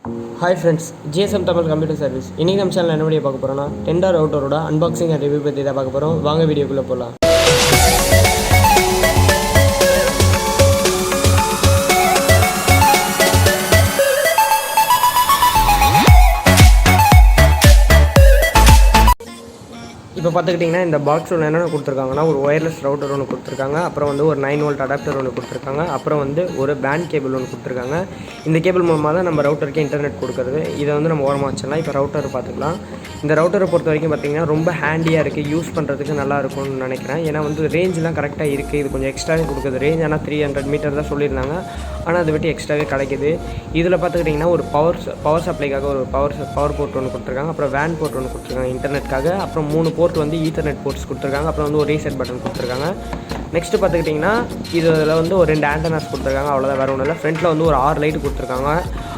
Hi friends, GSM Tamil Computer Service. இன்னைக்கு நம்ம சேனல்ல என்ன வீடியோ பார்க்க போறோம்னா Tenda ரவுட்டரோட அன்பாக்சிங் அண்ட் ரிவ்யூ பத்தி தான் பார்க்க போறோம். வாங்க வீடியோக்குள்ள போலாம். இப்போ பார்த்துக்கிட்டிங்கன்னா இந்த பாக்ஸில் என்னென்ன கொடுத்துருக்காங்கன்னா ஒரு ஒயர்லெஸ் ரவுட்டர் ஒன்று கொடுத்துருக்காங்க, அப்புறம் வந்து ஒரு 9 வோல்ட் அடாப்டர் ஒன்று கொடுத்துருக்காங்க, அப்புறம் வந்து ஒரு பேண்ட் கேபிள் ஒன்று கொடுத்துருக்காங்க. இந்த கேபிள் மூலமாக தான் நம்ம ரவுட்டருக்கு இன்டர்நெட் கொடுக்குறது. இதை வந்து நம்ம ஓரமாக வச்சிடலாம். இப்போ ரவுட்டர் பார்த்துக்கலாம். இந்த ரவுட்டரை பொறுத்த வரைக்கும் பார்த்திங்கன்னா ரொம்ப ஹேண்டியாக இருக்குது, யூஸ் பண்ணுறதுக்கு நல்லா இருக்கும்னு நினைக்கிறேன். ஏன்னா வந்து ரேஞ்செலாம் கரெக்டாக இருக்குது. இது கொஞ்சம் எக்ஸ்ட்ராவே கொடுக்குது. ரேஞ்ச் ஆனால் 300 மீட்டர் தான் சொல்லியிருந்தாங்க, ஆனால் அதை விட்டு எக்ஸ்ட்ராவே கிடைக்குது. இதில் பார்த்துக்கிட்டிங்கன்னா ஒரு பவர் சப்ளைக்காக ஒரு பவர் போர்ட் ஒன்று கொடுத்துருக்காங்க, அப்புறம் வேன் போர்ட் ஒன்று கொடுத்துருக்காங்க இன்டர்நெட்காக, அப்புறம் 3 போர்ட் வந்து ஈத்தர்நெட் போர்ட்ஸ் கொடுத்துருக்காங்க, அப்புறம் வந்து ஒரு ரீசெட் பட்டன் கொடுத்துருக்காங்க. நெக்ஸ்ட்டு பார்த்துக்கிட்டிங்கன்னா இதில் வந்து ஒரு 2 ஆண்டனாஸ் கொடுத்துருக்காங்க, அவ்வளோதான், வேறு ஒன்றும் இல்லை. ஃப்ரண்ட்டில் வந்து ஒரு 6 லைட் கொடுத்துருக்காங்க.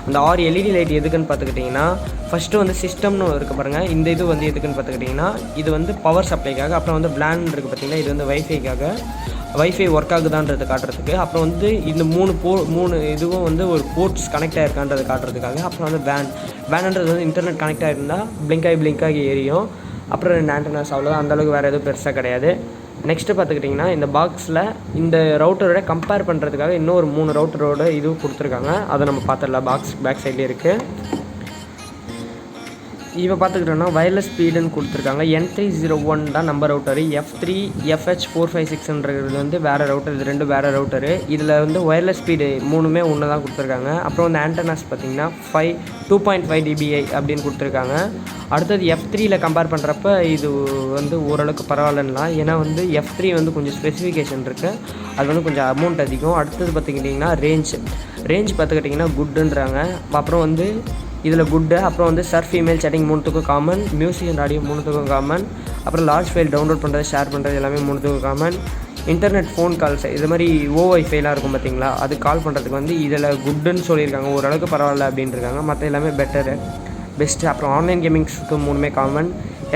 அந்த 6 எல்இடி லைட் எதுக்குன்னு பார்த்துக்கிட்டிங்கன்னா ஃபஸ்ட்டு வந்து சிஸ்டம்னு இருக்குது பாருங்கள், இந்த இது வந்து எதுக்குன்னு பார்த்துக்கிட்டிங்கன்னா இது வந்து பவர் சப்ளைக்காக, அப்புறம் வந்து பிளான் இருக்குது பார்த்திங்கன்னா இது வந்து வைஃபை ஒர்க் ஆகுதான்றது காட்டுறதுக்கு, அப்புறம் வந்து இந்த 3 இதுவும் வந்து ஒரு போர்ட்ஸ் கனெக்ட் ஆகிருக்கான்றது காட்டுறதுக்காக, அப்புறம் வந்து வேன்ன்றது வந்து இன்டர்நெட் கனெக்ட் ஆகிருந்தால் பிளிங்க் ஆகி எரியும். அப்புறம் 2 ஆண்டனாஸ், அவ்வளோதான், அந்தளவுக்கு வேறு எதுவும் பெருசாக கிடையாது. நெக்ஸ்ட்டு பார்த்துக்கிட்டிங்கன்னா இந்த பாக்ஸில் இந்த ரவுட்டரோட கம்பேர் பண்ணுறதுக்காக இன்னொரு 3 ரவுட்டரோட இதுவும் கொடுத்துருக்காங்க. அதை நம்ம பார்த்துடலாம். பேக் சைட்லேயே இருக்குது. இப்போ பார்த்துக்கிட்டோன்னா வயர்லெஸ் ஸ்பீடுன்னு கொடுத்துருக்காங்க. N301 தான் நம்பர் ரவுட்டரு. F3 FH456ன்றது வந்து வேறு ரவுட்டர். இது 2 வேறு ரவுட்டரு. இதில் வந்து ஒயர்லெஸ் ஸ்பீடு 3மே ஒன்று தான் கொடுத்துருக்காங்க. அப்புறம் வந்து ஆண்டனாஸ் பார்த்திங்கன்னா 2.5 dBi அப்படின்னு கொடுத்துருக்காங்க. அடுத்தது F3யில் கம்பேர் பண்ணுறப்ப இது வந்து ஓரளவுக்கு பரவாயில்லலாம். ஏன்னா வந்து F3 வந்து கொஞ்சம் ஸ்பெசிஃபிகேஷன் இருக்குது, அது வந்து கொஞ்சம் அமௌண்ட் அதிகம். அடுத்தது பார்த்துக்கிட்டிங்கன்னா ரேஞ்ச் பார்த்துக்கிட்டிங்கன்னா குட்டுன்றாங்க. அப்புறம் வந்து இதில் குட்டு, அப்புறம் வந்து சர்ஃப் இமெயில் சேட்டிங் 3த்துக்கும் காமன், மியூசிக் அண்ட் ஆடியோ 3த்துக்கும் காமன், அப்புறம் லார்ஜ் ஃபைல் டவுன்லோட் பண்ணுறது ஷேர் பண்ணுறது எல்லாமே 3த்துக்கும் காமன். இன்டர்நெட் ஃபோன் கால்ஸ் இது மாதிரி ஓவைஃபைலாம் இருக்கும் பார்த்திங்களா, அது கால் பண்ணுறதுக்கு வந்து இதில் குட்டுன்னு சொல்லியிருக்காங்க, ஓரளவுக்கு பரவாயில்ல அப்படின்ட்டுருக்காங்க. மற்ற எல்லாமே பெஸ்ட்டு. அப்புறம் ஆன்லைன் கேமிங்ஸ்க்கு 3மே காமன்.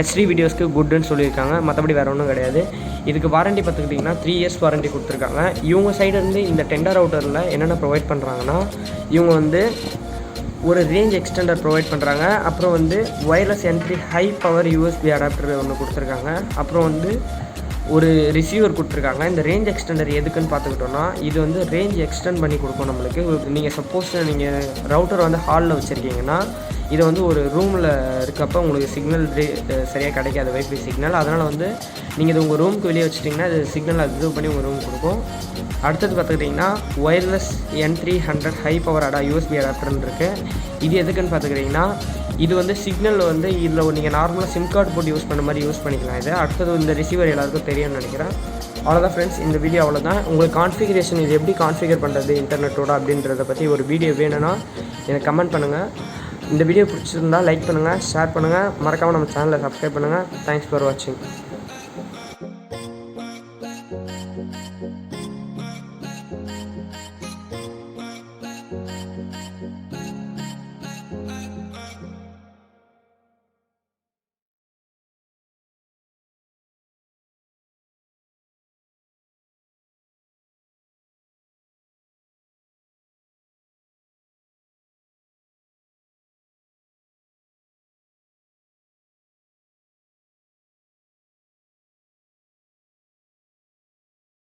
HD வீடியோஸ்க்கு குட்டுன்னு சொல்லியிருக்காங்க. மற்றபடி வேறு ஒன்றும் கிடையாது. இதுக்கு வாரண்ட்டி பார்த்துக்கிட்டிங்கன்னா 3 years வாரண்ட்டி கொடுத்துருக்காங்க. இவங்க சைடுலேருந்து இந்த டெண்டா ரவுட்டரில் என்னென்ன ப்ரொவைட் பண்ணுறாங்கன்னா இவங்க வந்து ஒரு ரேஞ்ச் எக்ஸ்டெண்டர் ப்ரொவைட் பண்ணுறாங்க, அப்புறம் வந்து wireless entry high power USB adapter ஒன்று கொடுத்துருக்காங்க, அப்புறம் வந்து ஒரு ரிசீவர் கொடுத்துருக்காங்க. இந்த ரேஞ்ச் எக்ஸ்டெண்டர் எதுக்குன்னு பார்த்துக்கிட்டோன்னா இது வந்து ரேஞ்ச் எக்ஸ்டெண்ட் பண்ணி கொடுக்கும் நம்மளுக்கு. நீங்கள் சப்போஸ் நீங்கள் ரவுட்டர் வந்து ஹாலில் வச்சுருக்கீங்கன்னா இது வந்து ஒரு ரூமில் இருக்கப்போ உங்களுக்கு சிக்னல் சரியாக கிடைக்காது, வைஃபை சிக்னல். அதனால் வந்து நீங்கள் இது உங்கள் ரூமுக்கு வெளியே வச்சுட்டிங்கன்னா இது சிக்னல் அப்சர்வ் பண்ணி உங்கள் ரூமுக்கு கொடுக்கும். அடுத்தது பார்த்துக்கிட்டிங்கன்னா wireless N300 high power USB அடாப்டர்னு இருக்குது. இது எதுக்குன்னு பார்த்துக்கிட்டிங்கன்னா இது வந்து சிக்னல் வந்து இதில் நீங்கள் நார்மலாக சிம் கார்டு போட்டு யூஸ் பண்ண மாதிரி யூஸ் பண்ணிக்கலாம். இது அடுத்தது இந்த ரிசீவர் எல்லாருக்கும் தெரியும்னு நினைக்கிறேன். அவ்வளோதான் ஃப்ரெண்ட்ஸ், இந்த வீடியோ அவ்வளோதான். உங்களுக்கு கான்ஃபிகரேஷன் இது எப்படி கான்ஃபிகர் பண்ணுறது இன்டர்நெட்டோட அப்படின்றத பற்றி ஒரு வீடியோ வேணும்னா எனக்கு கமெண்ட் பண்ணுங்கள். இந்த வீடியோ பிடிச்சிருந்தால் லைக் பண்ணுங்கள், ஷேர் பண்ணுங்கள், மறக்காமல் நம்ம சேனலை சப்ஸ்கிரைப் பண்ணுங்கள். தேங்க்ஸ் ஃபார் வாட்சிங்.